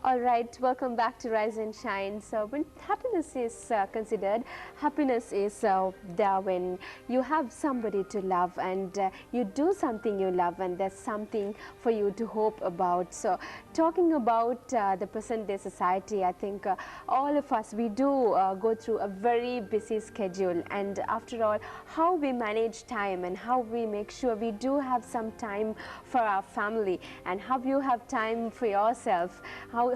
All right, welcome back to Rise and Shine. So when happiness is considered, happiness is there when you have somebody to love and you do something you love and there's something for you to hope about. So talking about the present day society, I think all of us, we do go through a very busy schedule, and after all, how we manage time and how we make sure we do have some time for our family and how you have time for yourself,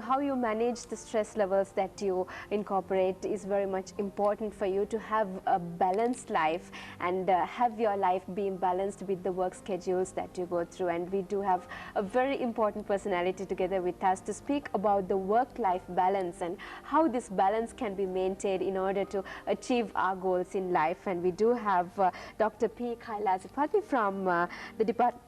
how you manage the stress levels that you incorporate is very much important for you to have a balanced life and have your life being balanced with the work schedules that you go through. And we do have a very important personality together with us to speak about the work-life balance and how this balance can be maintained in order to achieve our goals in life. And we do have Dr. P. Kailasapathy from the Department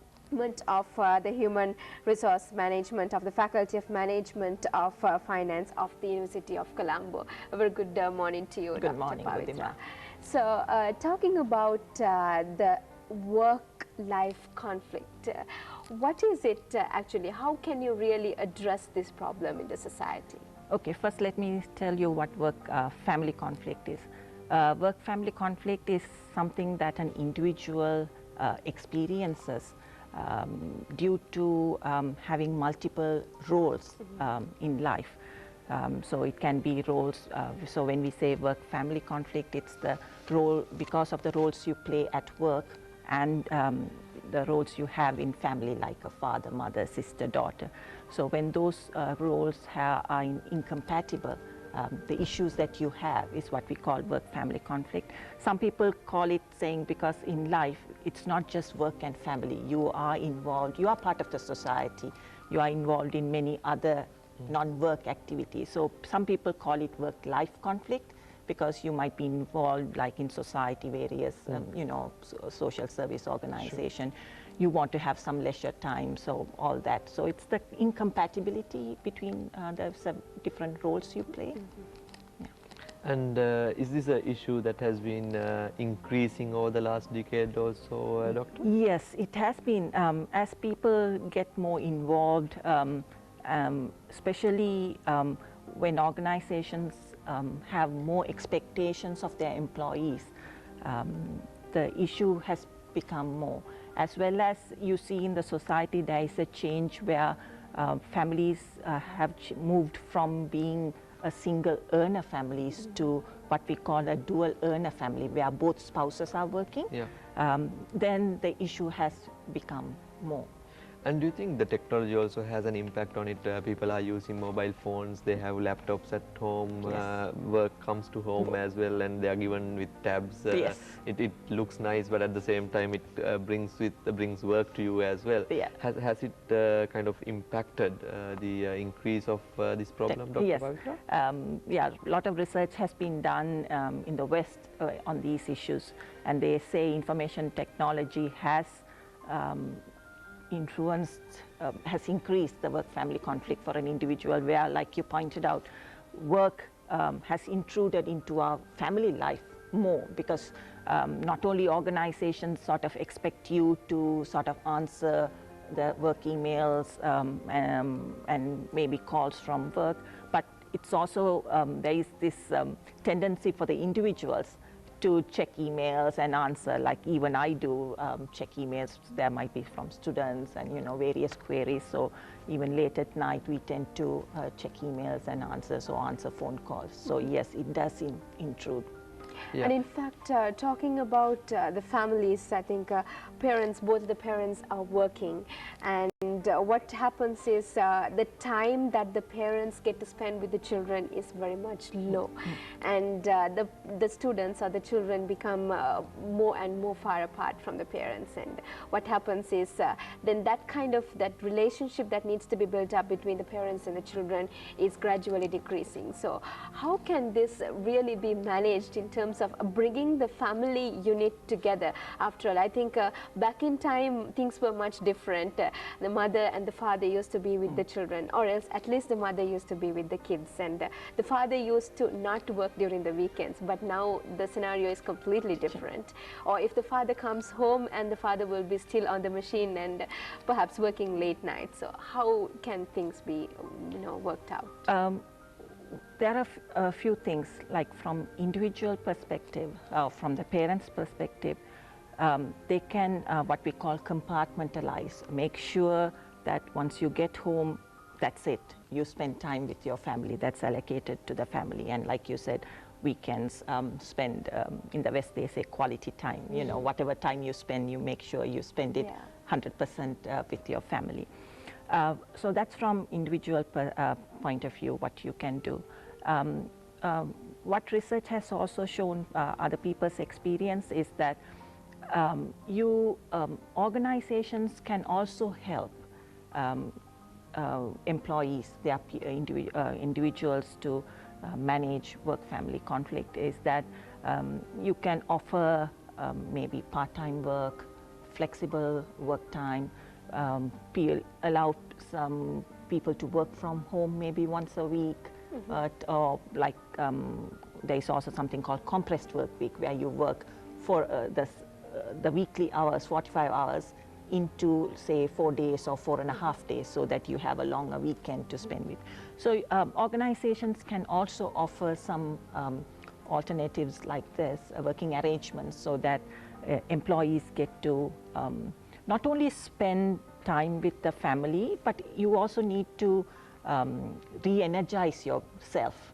of the Human Resource Management of the Faculty of Management of Finance of the University of Colombo. A very good morning to you, Good Dr. morning, Pavithra. So talking about the work-life conflict, what is it actually? How can you really address this problem in the society? Okay, first let me tell you what work-family conflict is. Work-family conflict is something that an individual experiences due to having multiple roles in life. So it can be roles, so when we say work-family conflict, it's the role, because of the roles you play at work and the roles you have in family, like a father, mother, sister, daughter. So when those roles are incompatible, the issues that you have is what we call work-family conflict. Some people call it saying, because in life, it's not just work and family. You are involved, you are part of the society. You are involved in many other non-work activities. So some people call it work-life conflict because you might be involved like in society, various, you know, social service organization. Sure. You want to have some leisure time, so all that. So it's the incompatibility between the different roles you play. Yeah. And is this an issue that has been increasing over the last decade or so, Doctor? Yes, it has been. As people get more involved, especially when organizations have more expectations of their employees, the issue has become more. As well as you see in the society, there is a change where families have moved from being a single earner families to what we call a dual earner family, where both spouses are working. Yeah. Then the issue has become more. And do you think the technology also has an impact on it? People are using mobile phones, they have laptops at home, yes. Work comes to home as well, and they are given with tabs. Yes. It looks nice, but at the same time it brings work to you as well. Yeah. Has it kind of impacted the increase of this problem, Dr. Yes. Pavithra? Yeah, a lot of research has been done in the West on these issues, and they say information technology has has increased the work-family conflict for an individual, where, like you pointed out, work has intruded into our family life more, because not only organizations sort of expect you to sort of answer the work emails and maybe calls from work, but it's also, there is this tendency for the individuals to check emails and answer, like even I do check emails. There might be from students and, you know, various queries. So even late at night, we tend to check emails and answers or answer phone calls. So yes, it does intrude. Yeah. And in fact, talking about the families, I think both the parents are working, and what happens is the time that the parents get to spend with the children is very much low, and the students or the children become more and more far apart from the parents. And what happens is then that relationship that needs to be built up between the parents and the children is gradually decreasing. So how can this really be managed in terms terms of bringing the family unit together. After all, I think back in time things were much different. The mother and the father used to be with the children, or else at least the mother used to be with the kids, and the father used to not work during the weekends. But now the scenario is completely different. Or if the father comes home and the father will be still on the machine and perhaps working late nights. So how can things be, worked out? There are a few things, like from individual perspective, from the parents' perspective, they can what we call compartmentalize, make sure that once you get home, that's it. You spend time with your family, that's allocated to the family. And like you said, weekends spend, in the West they say quality time, whatever time you spend, you make sure you spend it 100% with your family. So that's from individual point of view, what you can do. What research has also shown, other people's experience, is that organizations can also help employees, their individuals to manage work-family conflict. Is that you can offer maybe part-time work, flexible work time, allow some people to work from home maybe once a week, or like there is also something called compressed work week, where you work for the weekly hours, 45 hours, into say 4 days or 4.5 days, so that you have a longer weekend to spend with. So organizations can also offer some alternatives like this, working arrangements, so that employees get to not only spend time with the family, but you also need to re-energize yourself,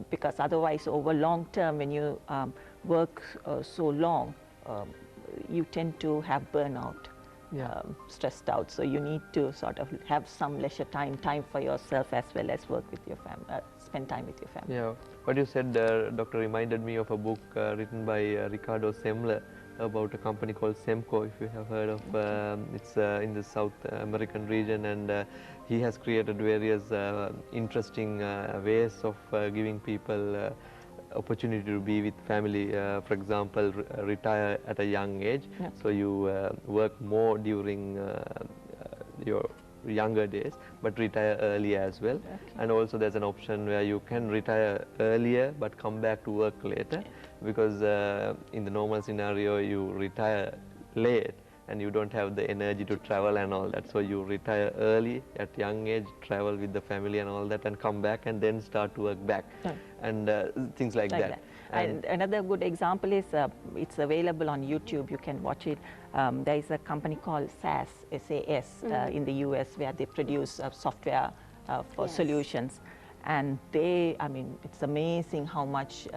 because otherwise over long term, when you work so long, you tend to have burnout, stressed out. So you need to sort of have some leisure time for yourself, as well as work with your family, spend time with your family. Yeah, what you said, Doctor, reminded me of a book written by Ricardo Semler about a company called Semco, if you have heard of. It's in the South American region, and he has created various interesting ways of giving people opportunity to be with family. For example, retire at a young age, so you work more during your younger days, but retire early as well. And also there's an option where you can retire earlier but come back to work later, because in the normal scenario you retire late and you don't have the energy to travel and all that. So you retire early at young age, travel with the family and all that, and come back and then start to work back, and things like that. And another good example is, it's available on YouTube, you can watch it. There is a company called SAS, SAS in the US, where they produce software for solutions. And it's amazing how much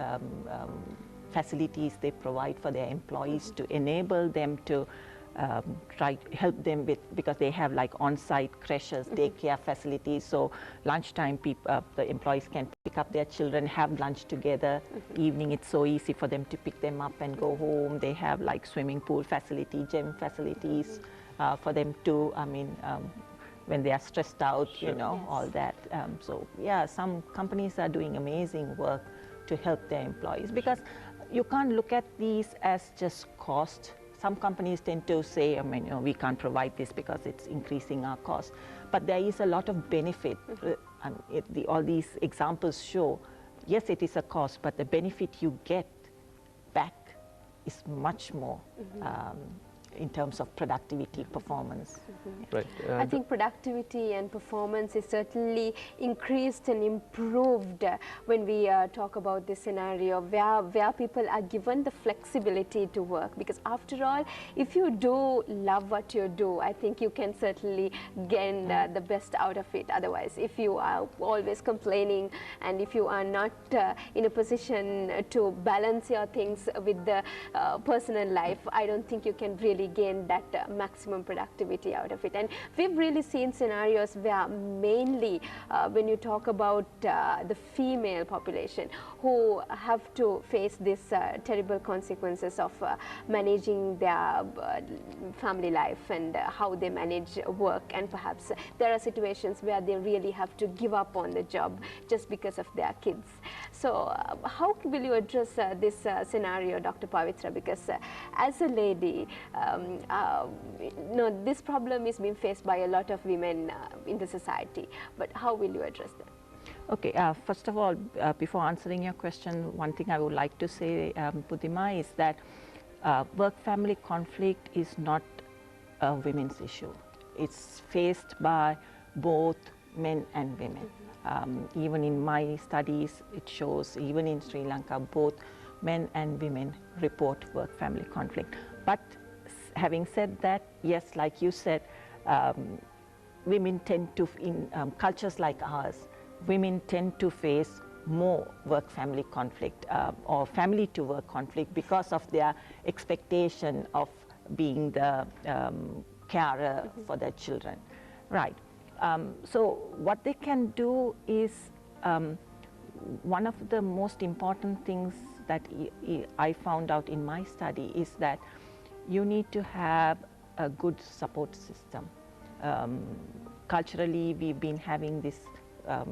facilities they provide for their employees to enable them to try to help them with, because they have like on-site creches, daycare facilities. So lunchtime, the employees can pick up their children, have lunch together. Evening, it's so easy for them to pick them up and go home. They have like swimming pool facility, gym facilities for them to, when they are stressed out, all that. So yeah, some companies are doing amazing work to help their employees, because you can't look at these as just cost. Some companies tend to say, we can't provide this because it's increasing our cost. But there is a lot of benefit. All these examples show, yes, it is a cost, but the benefit you get back is much more in terms of productivity, performance. Right. I think productivity and performance is certainly increased and improved when we talk about this scenario where people are given the flexibility to work. Because after all, if you do love what you do, I think you can certainly gain the best out of it. Otherwise, if you are always complaining and if you are not in a position to balance your things with the personal life, I don't think you can really really gain that maximum productivity out of it. And we've really seen scenarios where mainly when you talk about the female population who have to face these terrible consequences of managing their family life and how they manage work, and perhaps there are situations where they really have to give up on the job just because of their kids. So how will you address this scenario, Dr. Pavithra? Because as a lady, no, this problem is being faced by a lot of women in the society, but how will you address that? Okay, first of all, before answering your question, one thing I would like to say, Buddhima, is that work-family conflict is not a women's issue. It's faced by both men and women. Even in my studies, it shows even in Sri Lanka, both men and women report work-family conflict. But having said that, yes, like you said, women tend to, in cultures like ours, women tend to face more work-family conflict or family-to-work conflict because of their expectation of being the carer for their children, right? So what they can do is, one of the most important things that I found out in my study is that you need to have a good support system. Culturally, we've been having this,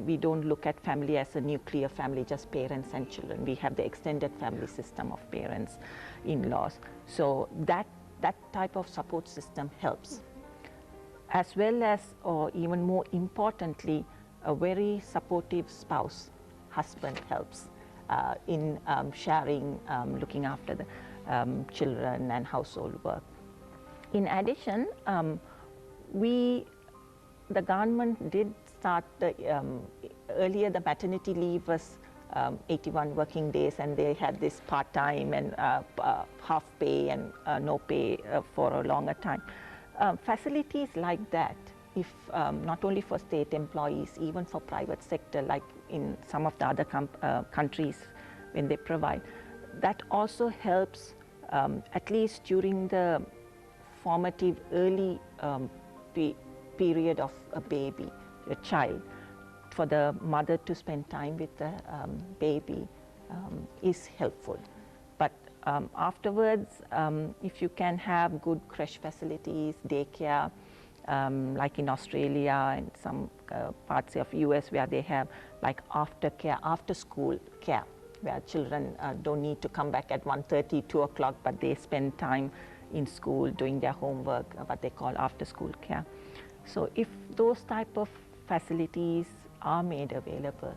we don't look at family as a nuclear family, just parents and children. We have the extended family system of parents, in-laws. So that type of support system helps. As well as, or even more importantly, a very supportive spouse, husband helps in sharing, looking after the children and household work. In addition, the government did start earlier the maternity leave was 81 working days, and they had this part-time and half pay and no pay for a longer time. Facilities like that, if not only for state employees, even for private sector, like in some of the other countries when they provide, that also helps at least during the formative early period of a baby, a child, for the mother to spend time with the baby is helpful. But afterwards, if you can have good creche facilities, daycare, like in Australia and some parts of US where they have like aftercare, after school care, where children don't need to come back at 1:30, 2 o'clock, but they spend time in school doing their homework, what they call after school care. So if those type of facilities are made available,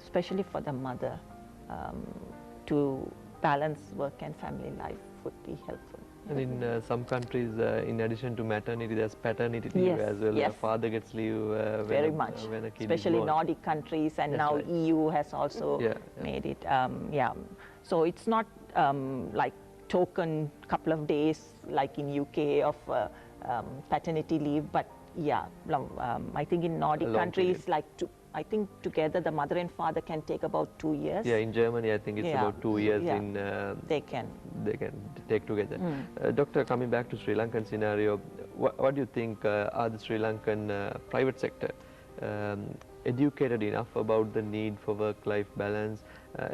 especially for the mother, to balance work and family life would be helpful. And in some countries, in addition to maternity, there's paternity leave as well. Yes. Father gets leave very much, when a kid especially is born. Nordic countries, and That's now right. EU has also made it. Yeah, so it's not like token couple of days like in UK of paternity leave, but yeah, I think in Nordic countries, like I think together the mother and father can take about 2 years. Yeah, in Germany I think it's about 2 years in they can take together. Doctor, coming back to Sri Lankan scenario, what do you think are the Sri Lankan private sector educated enough about the need for work-life balance?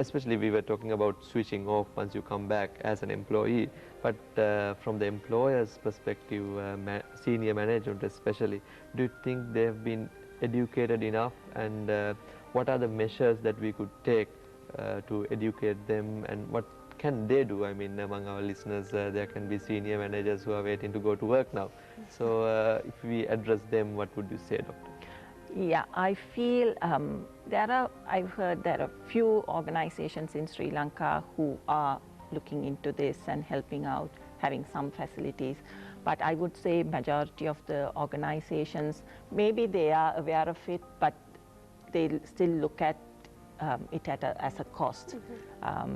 Especially we were talking about switching off once you come back as an employee, but from the employer's perspective, senior management especially, do you think they have been educated enough, and what are the measures that we could take to educate them, and what can they do? I mean, among our listeners, there can be senior managers who are waiting to go to work now. So if we address them, what would you say, Doctor? Yeah, I feel I've heard there are few organizations in Sri Lanka who are looking into this and helping out, having some facilities. But I would say majority of the organizations, maybe they are aware of it, but they still look at it as a cost,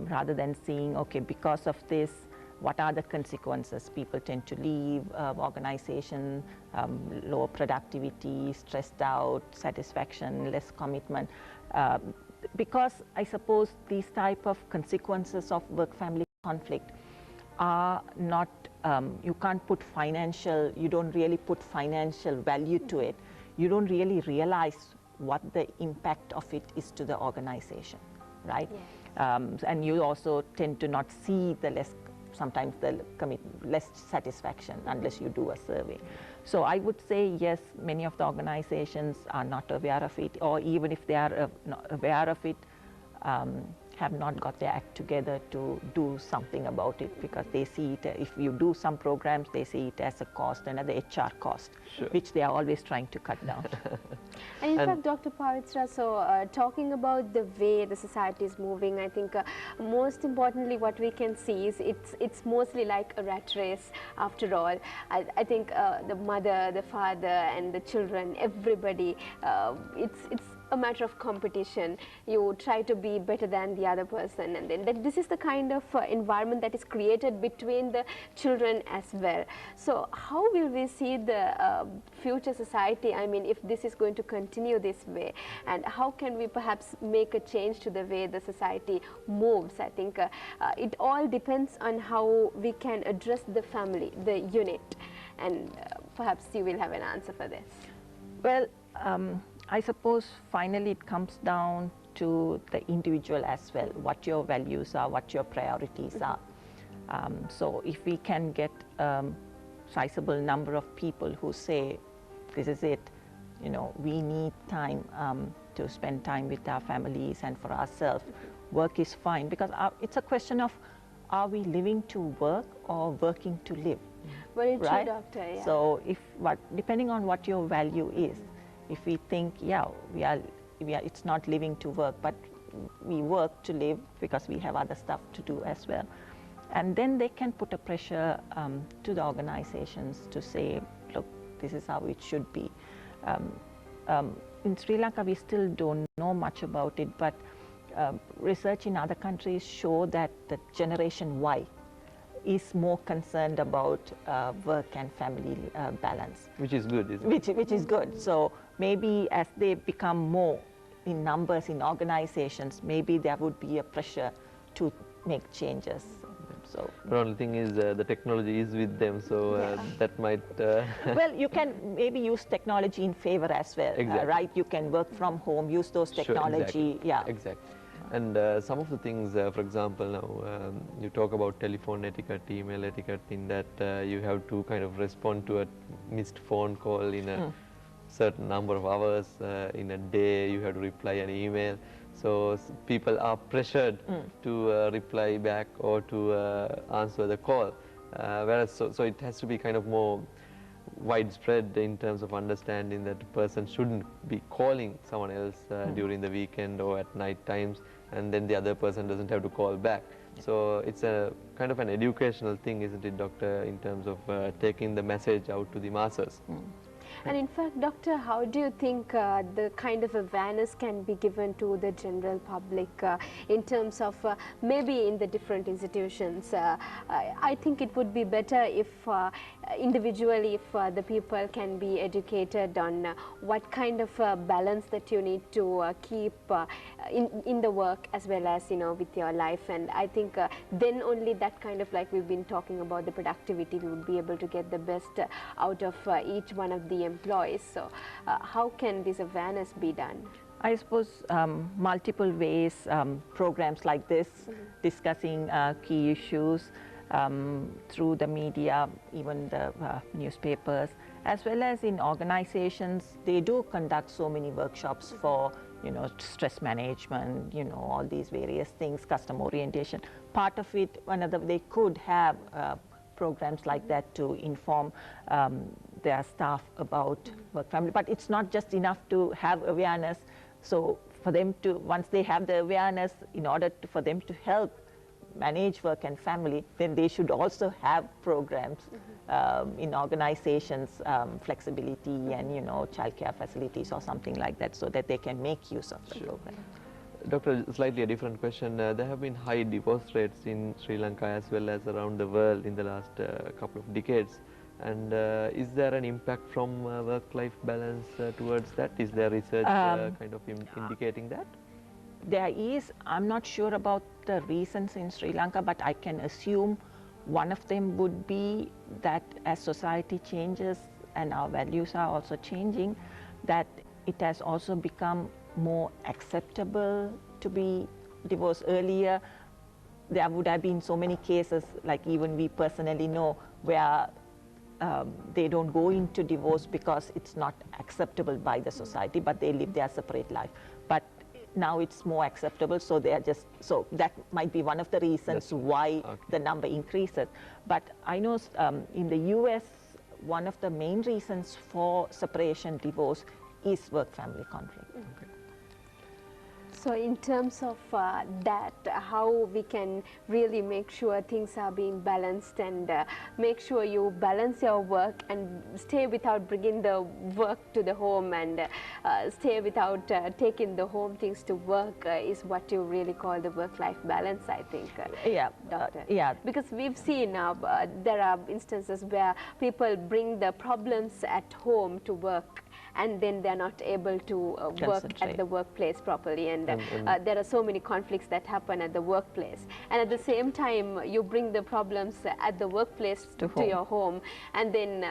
rather than seeing, okay, because of this, what are the consequences? People tend to leave organization, lower productivity, stressed out, satisfaction, less commitment. Because I suppose these type of consequences of work-family conflict are not, you can't put financial, you don't really put financial value to it. You don't really realize what the impact of it is to the organization, right? Yes. And you also tend to not see the sometimes the less satisfaction unless you do a survey. So I would say yes, many of the organizations are not aware of it, or even if they are not aware of it, have not got their act together to do something about it, because they see it, if you do some programs, they see it as a cost, another HR cost, Sure. which they are always trying to cut down. And in fact, Dr. Pavithra, so talking about the way the society is moving, I think most importantly what we can see is it's mostly like a rat race after all. I think the mother, the father and the children, everybody, it's a matter of competition. You try to be better than the other person, and then this is the kind of environment that is created between the children as well. So how will we see the future society, I mean, if this is going to continue this way, and how can we perhaps make a change to the way the society moves? I think it all depends on how we can address the family, the unit, and perhaps you will have an answer for this. Well, I suppose finally it comes down to the individual as well, what your values are, what your priorities are. So if we can get a sizable number of people who say, this is it, you know, we need time to spend time with our families and for ourselves. Work is fine, because it's a question of, are we living to work or working to live? Very true, right? doctor. Yeah. So depending on what your value is, if we think, yeah, it's not living to work, but we work to live because we have other stuff to do as well. And then they can put a pressure to the organizations to say, look, this is how it should be. In Sri Lanka, we still don't know much about it, but research in other countries show that the Generation Y is more concerned about work and family balance. Which is good, isn't it? Which is good. So maybe as they become more in numbers in organizations, maybe there would be a pressure to make changes. So The only thing is the technology is with them, so that might... well, you can maybe use technology in favor as well, Exactly. right? You can work from home, use those technology. Sure, exactly. Yeah. Exactly. And some of the things, for example, now you talk about telephone etiquette, email etiquette, in that you have to kind of respond to a missed phone call in a certain number of hours in a day. You have to reply an email. So people are pressured to reply back or to answer the call. Whereas, so it has to be kind of more widespread in terms of understanding that a person shouldn't be calling someone else during the weekend or at night times, and then the other person doesn't have to call back. So it's a kind of an educational thing, isn't it, doctor, in terms of taking the message out to the masses? And in fact, doctor, how do you think the kind of awareness can be given to the general public in terms of maybe in the different institutions? I think it would be better if individually, if the people can be educated on what kind of balance that you need to keep in the work as well as, you know, with your life. And I think then only that kind of, like we've been talking about, the productivity, we would be able to get the best out of each one of the employees. So how can this awareness be done? I suppose multiple ways, programs like this, discussing key issues through the media, even the newspapers, as well as in organizations. They do conduct so many workshops for, you know, stress management, you know, all these various things, customer orientation. Part of it, they could have programs like that to inform their staff about work family. But it's not just enough to have awareness. So for them to, once they have the awareness, in order for them to help manage work and family, then they should also have programs in organizations, flexibility and, you know, childcare facilities or something like that, so that they can make use of the program. Doctor, slightly a different question. There have been high divorce rates in Sri Lanka as well as around the world in the last couple of decades. And is there an impact from work-life balance towards that? Is there research kind of indicating that? There is. I'm not sure about the reasons in Sri Lanka, but I can assume One of them would be that as society changes and our values are also changing, that it has also become more acceptable to be divorced. Earlier, there would have been so many cases, like even we personally know, where they don't go into divorce because it's not acceptable by the society, but they live their separate life. But now it's more acceptable, so they are just, so that might be one of the reasons why the number increases. But I know in the US, one of the main reasons for separation, divorce, is work-family conflict. Okay. So in terms of that, how we can really make sure things are being balanced and make sure you balance your work and stay without bringing the work to the home and stay without taking the home things to work is what you really call the work-life balance, I think. Yeah, Doctor. yeah. Because we've seen there are instances where people bring the problems at home to work, and then they're not able to work at the workplace properly, and there are so many conflicts that happen at the workplace, and at the same time you bring the problems at the workplace to your home, and then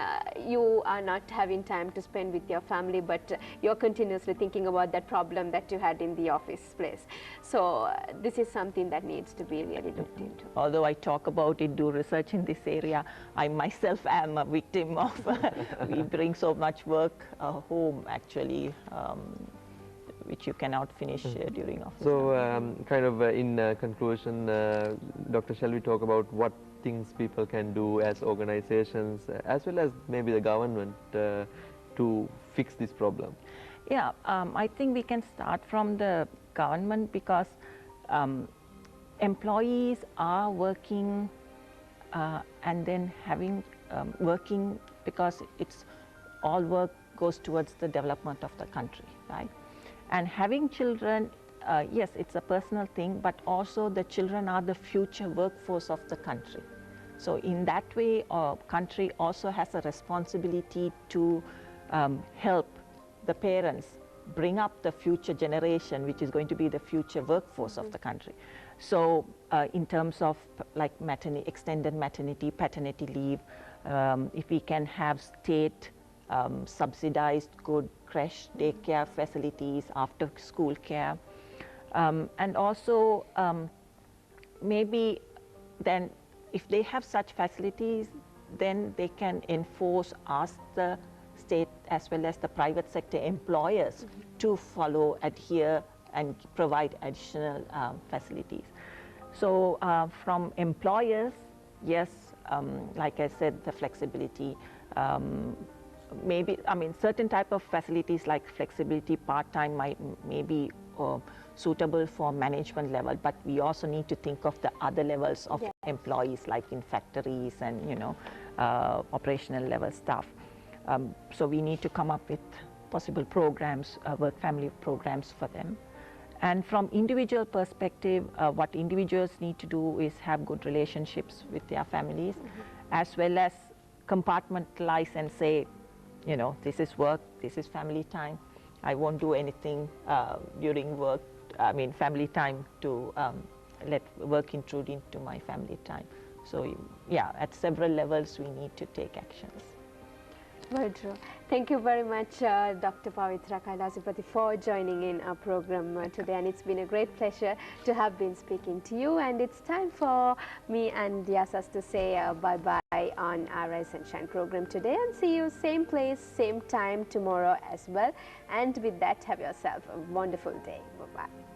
you are not having time to spend with your family, but you're continuously thinking about that problem that you had in the office place. So this is something that needs to be really looked into. Although I talk about it, do research in this area, I myself am a victim of we bring so much work home, actually, which you cannot finish during office. So kind of in conclusion, Dr. shall we talk about what things people can do as organizations as well as maybe the government to fix this problem? Yeah, I think we can start from the government, because employees are working and then having working, because it's all work goes towards the development of the country, right? And having children, yes, it's a personal thing, but also the children are the future workforce of the country. So in that way, our country also has a responsibility to help the parents bring up the future generation, which is going to be the future workforce of the country. So in terms of like extended maternity, paternity leave, if we can have state subsidized good creche, daycare facilities, after school care, and also maybe then if they have such facilities, then they can enforce, ask the state as well as the private sector employers to follow, adhere and provide additional facilities. So from employers, yes, like I said, the flexibility, maybe, I mean, certain type of facilities like flexibility, part-time may be suitable for management level, but we also need to think of the other levels of employees, like in factories and, you know, operational level staff. So we need to come up with possible programs, work-family programs for them. And from individual perspective, what individuals need to do is have good relationships with their families, as well as compartmentalize and say, you know, this is work, this is family time. I won't do anything during work, I mean family time, to let work intrude into my family time. So yeah, at several levels we need to take actions. Very true. Thank you very much, Dr. Pavithra Kailasapathy, for joining in our program today, and it's been a great pleasure to have been speaking to you. And it's time for me and Yasas to say bye-bye on our Rise and Shine program today, and see you same place, same time tomorrow as well. And with that, have yourself a wonderful day. Bye-bye.